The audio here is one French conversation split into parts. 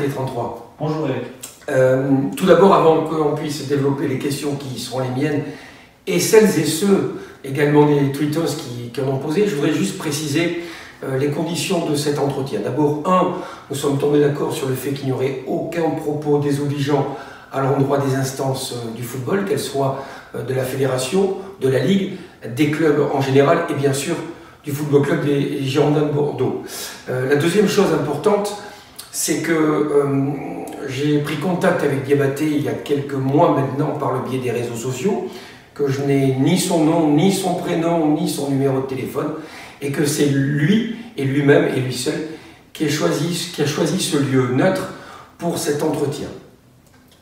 TT33. Bonjour Eric. Tout d'abord, avant qu'on puisse développer les questions qui seront les miennes, et celles et ceux également des tweetos qui en ont posé, je voudrais juste préciser les conditions de cet entretien. D'abord, nous sommes tombés d'accord sur le fait qu'il n'y aurait aucun propos désobligeant à l'endroit des instances du football, qu'elles soient de la fédération, de la ligue, des clubs en général et bien sûr du football club des Girondins de Bordeaux. La deuxième chose importante, c'est que j'ai pris contact avec Diabaté il y a quelques mois maintenant par le biais des réseaux sociaux, que je n'ai ni son nom, ni son prénom, ni son numéro de téléphone, et que c'est lui et lui-même et lui seul qui a choisi ce lieu neutre pour cet entretien.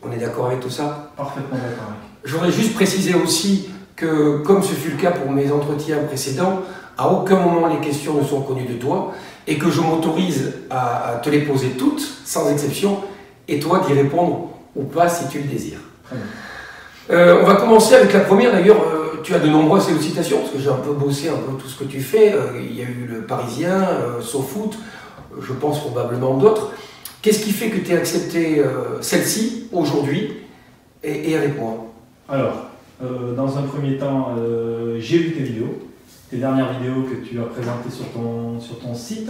On est d'accord avec tout ça? Parfaitement d'accord. Je voudrais juste préciser aussi que, comme ce fut le cas pour mes entretiens précédents, à aucun moment les questions ne sont connues de toi et que je m'autorise à te les poser toutes, sans exception, et toi d'y répondre ou pas si tu le désires. Très bien. On va commencer avec la première. D'ailleurs, tu as de nombreuses félicitations parce que j'ai un peu bossé un peu tout ce que tu fais. Il y a eu le Parisien, SoFoot, je pense probablement d'autres. Qu'est-ce qui fait que tu as accepté celle-ci aujourd'hui et avec moi? Alors, dans un premier temps, j'ai vu tes vidéos, tes dernières vidéos que tu as présentées sur ton site,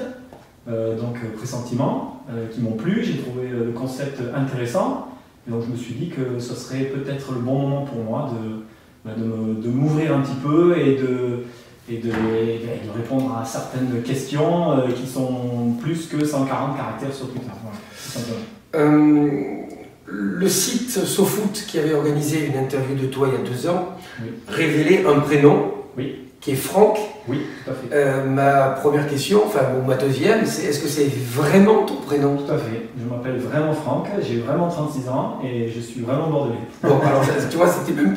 donc Pressentiment, qui m'ont plu. J'ai trouvé le concept intéressant. Et donc je me suis dit que ce serait peut-être le bon moment pour moi de m'ouvrir un petit peu et de répondre à certaines questions qui sont plus que 140 caractères sur Twitter. Voilà, tout simplement. Le site SoFoot qui avait organisé une interview de toi il y a 2 ans, Oui. révélait un prénom qui est Franck. Oui, tout à fait. Ma première question, enfin ma deuxième, c'est est-ce que c'est vraiment ton prénom? Tout à fait. Je m'appelle vraiment Franck, j'ai vraiment 36 ans et je suis vraiment bordelais. Bon, alors tu vois,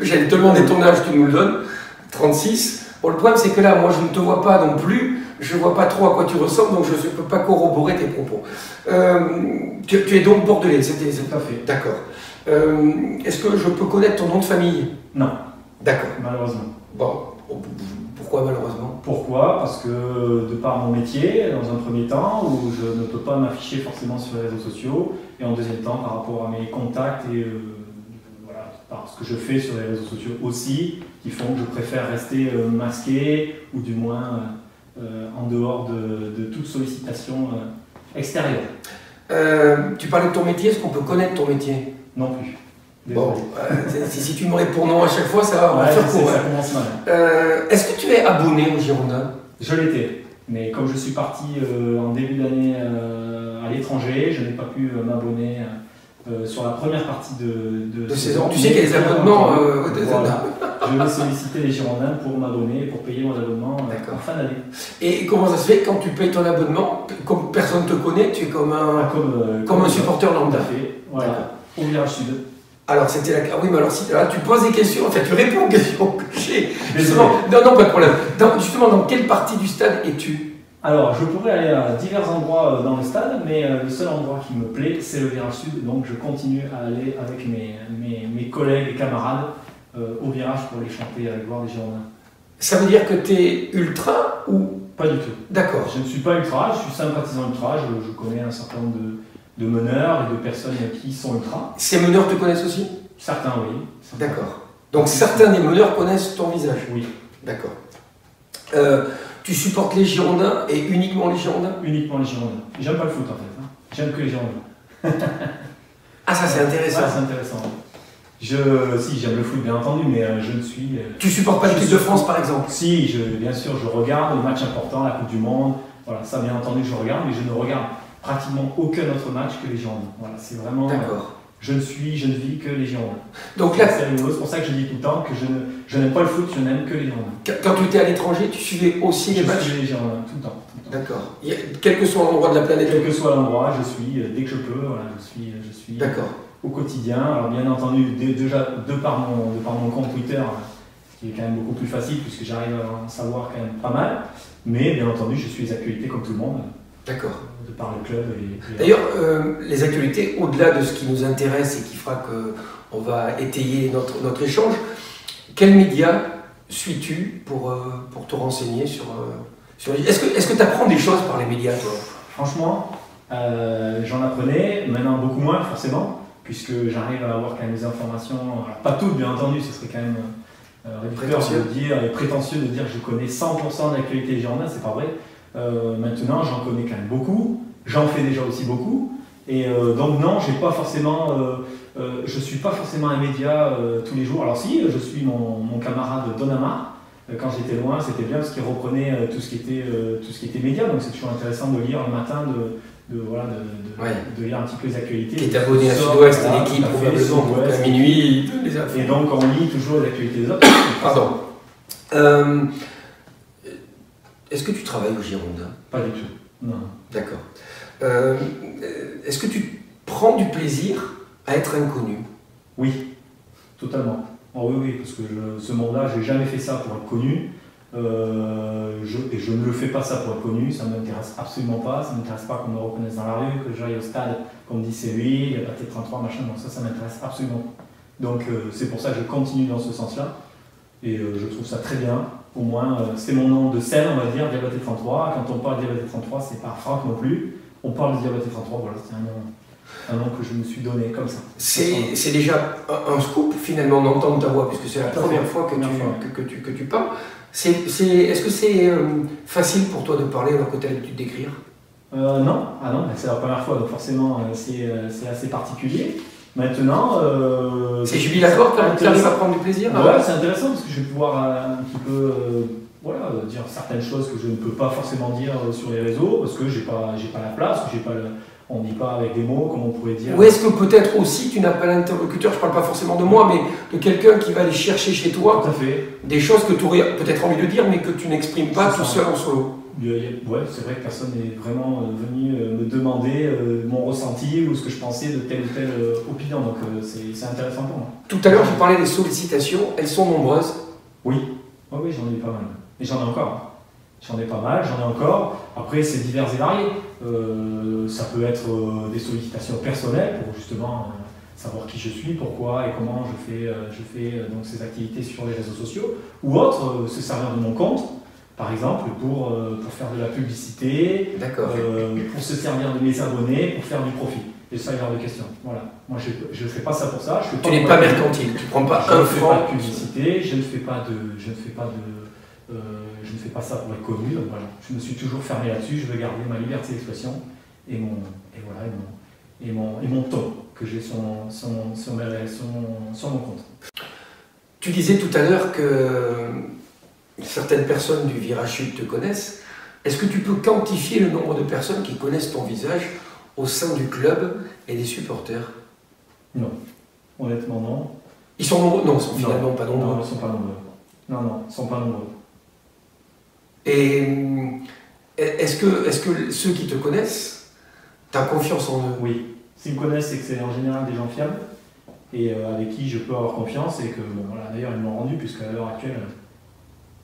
j'allais te demander ton âge, tu nous le donnes, 36. Bon, le problème c'est que là, moi je ne te vois pas non plus, je ne vois pas trop à quoi tu ressembles, donc je ne peux pas corroborer tes propos. Tu es donc bordelais, c'était... Tout à fait. D'accord. Est-ce que je peux connaître ton nom de famille? Non. D'accord. Malheureusement. Bon, pourquoi malheureusement? Pourquoi? Parce que de par mon métier, dans un premier temps, où je ne peux pas m'afficher forcément sur les réseaux sociaux, et en deuxième temps, par rapport à mes contacts et voilà, par ce que je fais sur les réseaux sociaux aussi, qui font que je préfère rester masqué, ou du moins en dehors de toute sollicitation extérieure. Tu parlais de ton métier, est-ce qu'on peut connaître ton métier? Non plus. Bon, si tu me réponds non à chaque fois, ça va faire court. Ça commence mal. Est-ce que tu es abonné aux Girondins? Je l'étais, mais comme je suis parti en début d'année à l'étranger, je n'ai pas pu m'abonner sur la première partie de saison. Tu sais qu'il y a des abonnements. Voilà. Je vais solliciter les Girondins pour m'abonner, pour payer mon abonnement en fin d'année. Et comment ça se fait quand tu payes ton abonnement, comme personne ne te connaît, tu es comme un supporter lambda? Tout à fait. Voilà. Au Virage Sud. Alors, c'était la... Ah oui, mais alors, si, là, tu poses des questions, en fait, tu réponds aux questions que j'ai. Justement, non, pas de problème. Justement, dans quelle partie du stade es-tu? Alors, je pourrais aller à divers endroits dans le stade, mais le seul endroit qui me plaît, c'est le Virage Sud. Donc, je continue à aller avec mes collègues et camarades au virage pour aller chanter avec voir les Girondins. Ça veut dire que tu es ultra ou... Pas du tout. D'accord. Je ne suis pas ultra, je suis sympathisant ultra, je connais un certain nombre de meneurs et de personnes qui sont ultra. Ces meneurs te connaissent aussi? Certains, oui. D'accord. Donc certains des meneurs connaissent ton visage? Oui. D'accord. Tu supportes les Girondins et uniquement les Girondins? Uniquement les Girondins. J'aime pas le foot en fait. Hein. J'aime que les Girondins. Ah, ça c'est intéressant. Ouais, c'est intéressant. Si, j'aime le foot bien entendu, mais je ne suis... Tu supportes pas l'équipe de France par exemple? Si, bien sûr, je regarde les matchs importants, la Coupe du Monde. Voilà, ça bien entendu je regarde, mais je ne regarde pratiquement aucun autre match que les Girondins. Voilà, c'est vraiment... D'accord. Je ne vis que les Girondins. Donc là, c'est pour ça que je dis tout le temps que je n'aime pas le foot, je n'aime que les Girondins. Quand tu étais à l'étranger, tu suivais aussi les matchs? Je suis les Girondins, tout le temps. D'accord. Quel que soit l'endroit de la planète? Quel que soit l'endroit, je suis, dès que je peux, voilà, je suis au quotidien. Alors bien entendu, déjà de par mon compte Twitter, qui est quand même beaucoup plus facile, puisque j'arrive à en savoir quand même pas mal. Mais bien entendu, je suis les actualités comme tout le monde. D'accord. De par le club. D'ailleurs, les actualités, au-delà de ce qui nous intéresse et qui fera qu'on va étayer notre échange, quels médias suis-tu pour te renseigner sur... Est-ce que tu apprends des choses par les médias, toi? Franchement, J'en apprenais, maintenant beaucoup moins forcément, puisque j'arrive à avoir quand même des informations, alors, pas toutes bien entendu, ce serait quand même réducteur de dire, et prétentieux de dire que je connais 100% de l'actualité girondine, c'est pas vrai. Maintenant j'en connais quand même beaucoup, j'en fais déjà aussi beaucoup, et donc non, j'ai pas forcément, je suis pas forcément un média tous les jours. Alors si, je suis mon camarade Donama. Quand j'étais loin, c'était bien parce qu'il reprenait tout ce qui était média, donc c'est toujours intéressant de lire le matin, de lire un petit peu les actualités. Qui est abonné à Sud-Ouest, l'équipe probablement, donc à minuit, les infos. Et donc on lit toujours les actualités des autres. Pardon. Est-ce que tu travailles au Girondin? Pas du tout, non. D'accord. Est-ce que tu prends du plaisir à être inconnu? Oui, totalement. Oh oui, parce que ce monde-là, je n'ai jamais fait ça pour être connu. Et je ne le fais pas ça pour être connu, ça ne m'intéresse absolument pas. Ça ne m'intéresse pas qu'on me reconnaisse dans la rue, que j'aille au stade, qu'on me dise c'est lui, il a battu 33, machin. Donc ça m'intéresse absolument pas. Donc c'est pour ça que je continue dans ce sens-là. Et je trouve ça très bien. Au moins, c'est mon nom de scène, on va dire, Diabaté 33. Quand on parle de Diabaté 33, c'est pas Franck non plus. On parle de Diabaté 33, voilà, c'est un nom que je me suis donné comme ça. C'est déjà un scoop finalement d'entendre ta voix, puisque c'est la première fois que tu parles. Est-ce que c'est facile pour toi de parler alors que tu as l'habitude d'écrire? Non, c'est la première fois, donc forcément c'est assez particulier. Maintenant, c'est jubilatoire quand tu arrives à prendre du plaisir. Ouais, c'est intéressant parce que je vais pouvoir un petit peu dire certaines choses que je ne peux pas forcément dire sur les réseaux parce que j'ai pas la place, on ne dit pas avec des mots comme on pourrait dire. Ou est-ce que peut-être aussi tu n'as pas l'interlocuteur, je ne parle pas forcément de moi, mais de quelqu'un qui va aller chercher chez toi des choses que tu aurais peut-être envie de dire mais que tu n'exprimes pas tout seul en solo? Ouais, c'est vrai que personne n'est vraiment venu me demander mon ressenti ou ce que je pensais de telle ou telle opinion, donc c'est intéressant pour moi. Tout à l'heure, je parlais des sollicitations, elles sont nombreuses. Oui, j'en ai eu pas mal. Et j'en ai encore. J'en ai pas mal, j'en ai encore. Après, c'est divers et varié. Ça peut être des sollicitations personnelles pour justement savoir qui je suis, pourquoi et comment je fais donc ces activités sur les réseaux sociaux. Ou autre, se servir de mon compte, par exemple, pour faire de la publicité, pour se servir de mes abonnés, pour faire du profit. Et ça, il y a de questions. Voilà. Moi, je ne fais pas ça pour ça. Tu n'es pas mercantile, tu ne prends pas un franc. Je ne fais pas de publicité, je ne fais pas ça pour être connu. Donc voilà. Je me suis toujours fermé là-dessus. Je veux garder ma liberté d'expression et mon ton que j'ai sur mon compte. Tu disais tout à l'heure que certaines personnes du Virage Sud te connaissent. Est-ce que tu peux quantifier le nombre de personnes qui connaissent ton visage au sein du club et des supporters? Non, honnêtement non. Ils sont nombreux? Non, ils sont finalement pas nombreux. Non, ils sont pas nombreux. Non, ils sont pas nombreux. Et est-ce que ceux qui te connaissent, tu as confiance en eux? Oui. S'ils me connaissent, c'est que c'est en général des gens fiables et avec qui je peux avoir confiance et que, bon voilà, d'ailleurs ils me l'ont rendu puisqu'à l'heure actuelle,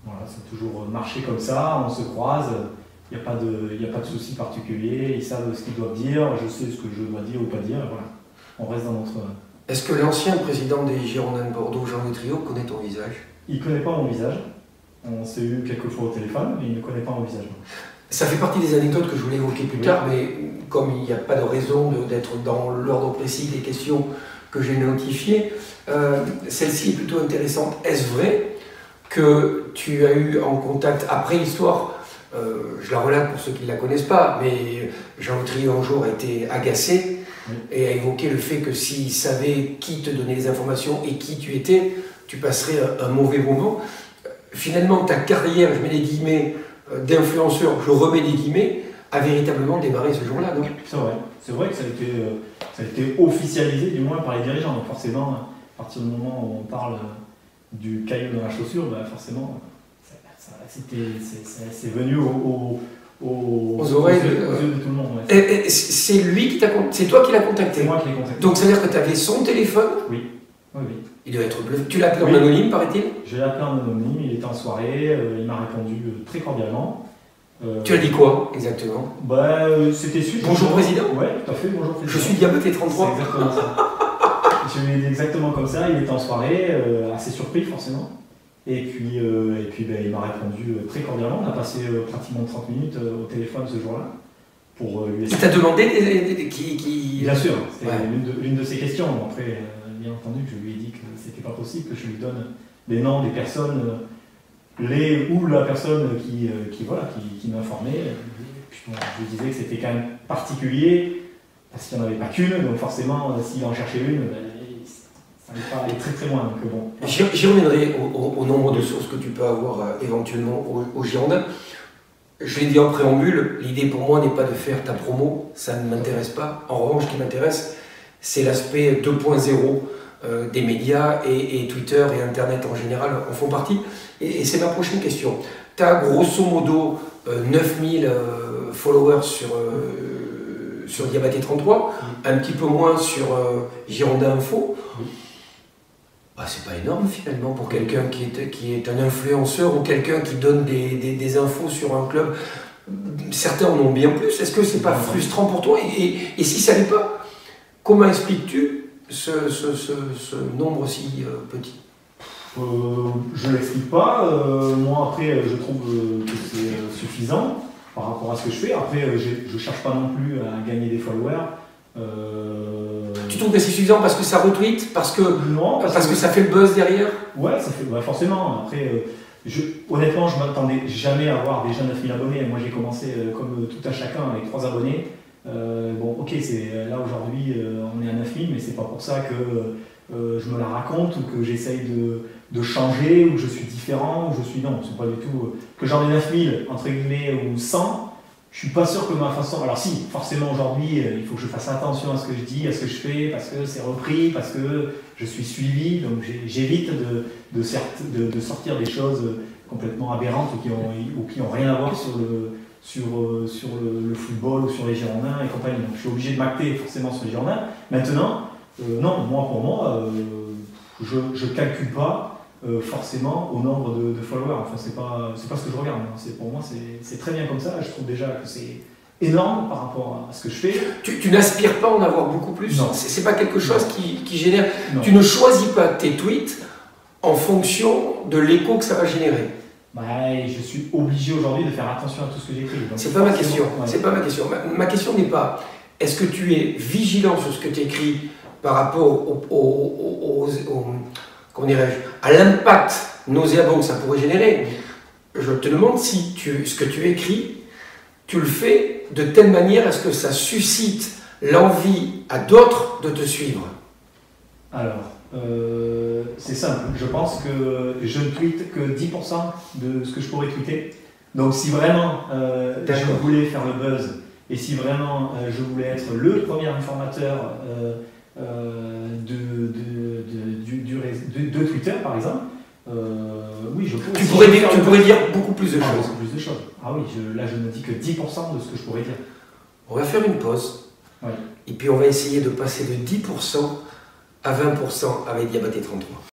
voilà, ça a toujours marché comme ça, on se croise, il n'y a pas de souci particulier, ils savent ce qu'ils doivent dire, je sais ce que je dois dire ou pas dire, voilà, on reste dans notre... Est-ce que l'ancien président des Girondins de Bordeaux, Jean Trio, connaît ton visage? Il ne connaît pas mon visage, on s'est eu quelques fois au téléphone, mais il ne connaît pas mon visage. Ça fait partie des anecdotes que je voulais évoquer plus tard, mais comme il n'y a pas de raison d'être dans l'ordre précis des questions que j'ai notifiées, celle-ci est plutôt intéressante. Est-ce vrai que tu as eu en contact, après l'histoire, je la relate pour ceux qui ne la connaissent pas, mais Jean Trio un jour a été agacé et a évoqué le fait que s'il savait qui te donnait les informations et qui tu étais, tu passerais un mauvais moment. Finalement, ta carrière, je mets des guillemets, d'influenceur, je remets des guillemets, a véritablement démarré ce jour-là, non? C'est vrai que ça a été officialisé, du moins par les dirigeants. Donc forcément, à partir du moment où on parle du caillou dans la chaussure, bah forcément, c'est venu aux oreilles de tout le monde. Ouais. C'est toi qui l'as contacté? C'est moi qui l'ai contacté. Donc ça veut dire que tu avais son téléphone? Oui. Il doit être bluff. Tu l'as appelé en anonyme, paraît-il? Je l'ai appelé en anonyme, il était en soirée, il m'a répondu très cordialement. Tu as dit quoi exactement? C'était sûr. Bonjour président? Oui, tout à fait, bonjour président. Je suis Diabaté 33. C'est exactement ça. Je lui ai dit exactement comme ça, il était en soirée, assez surpris forcément. Et puis il m'a répondu très cordialement. On a passé pratiquement 30 minutes au téléphone ce jour-là. pour lui Il t'a demandé Bien sûr, c'était ouais. l'une de ses questions. Après, bien entendu, je lui ai dit que c'était pas possible, que je lui donne des noms des personnes, ou la personne qui m'informait. Bon, je lui disais que c'était quand même particulier, parce qu'il n'y en avait pas qu'une, donc forcément, s'il en cherchait une, ça n'allait pas aller très très loin. Donc, bon. J'y reviendrai au nombre de sources que tu peux avoir éventuellement au Girondin. Je l'ai dit en préambule, l'idée pour moi n'est pas de faire ta promo, ça ne m'intéresse pas. En revanche, ce qui m'intéresse, c'est l'aspect 2.0 des médias, et Twitter et Internet en général en font partie. Et c'est ma prochaine question. Tu as grosso modo 9000 followers sur Diabaté33, un petit peu moins sur Girondin Info. Bah, c'est pas énorme finalement pour quelqu'un qui est un influenceur ou quelqu'un qui donne des infos sur un club. Certains en ont bien plus. Est-ce que c'est pas frustrant pour toi, et si ça n'est pas, comment expliques-tu ce nombre si petit? Je ne l'explique pas. Moi, après, je trouve que c'est suffisant par rapport à ce que je fais. Après, je ne cherche pas non plus à gagner des followers. Tu trouves que c'est suffisant parce que ça retweet, parce que ça fait le buzz derrière? Ouais, ça fait, forcément. Après, honnêtement, je ne m'attendais jamais à avoir déjà 9000 abonnés. Moi, j'ai commencé comme tout à chacun avec 3 abonnés. Bon, ok, là aujourd'hui, on est à 9000, mais c'est pas pour ça que je me la raconte ou que j'essaye de changer ou que je suis différent ou je suis. Non, c'est pas du tout. Que j'en ai 9000, entre guillemets, ou 100. Je suis pas sûr que ma façon. Alors si, forcément aujourd'hui, il faut que je fasse attention à ce que je dis, à ce que je fais, parce que c'est repris, parce que je suis suivi, donc j'évite de sortir des choses complètement aberrantes ou qui ont rien à voir sur le football ou sur les Girondins et compagnie. Donc je suis obligé de m'acter forcément sur les Girondins. Maintenant, non, pour moi, je calcule pas. Forcément au nombre de followers, enfin c'est pas ce que je regarde, pour moi c'est très bien comme ça, je trouve déjà que c'est énorme par rapport à ce que je fais. Tu n'aspires pas à en avoir beaucoup plus? Non. C'est pas quelque chose qui génère... Non. Tu ne choisis pas tes tweets en fonction de l'écho que ça va générer? Je suis obligé aujourd'hui de faire attention à tout ce que j'écris. C'est pas ma question, ouais. C'est pas ma question. Ma question n'est pas est-ce que tu es vigilant sur ce que tu écris par rapport comment dirais-je, à l'impact nauséabond que ça pourrait générer. Je te demande si ce que tu écris, tu le fais de telle manière à ce que ça suscite l'envie à d'autres de te suivre. Alors, c'est simple. Je pense que je ne tweete que 10% de ce que je pourrais tweeter. Donc si vraiment je voulais faire le buzz et si vraiment je voulais être le premier informateur de Twitter, par exemple, oui, je pourrais. Tu pourrais dire beaucoup plus de choses. Beaucoup plus de choses. Ah oui, là je ne dis que 10% de ce que je pourrais dire. On va faire une pause. Oui. Et puis on va essayer de passer de 10% à 20% avec Diabaté33.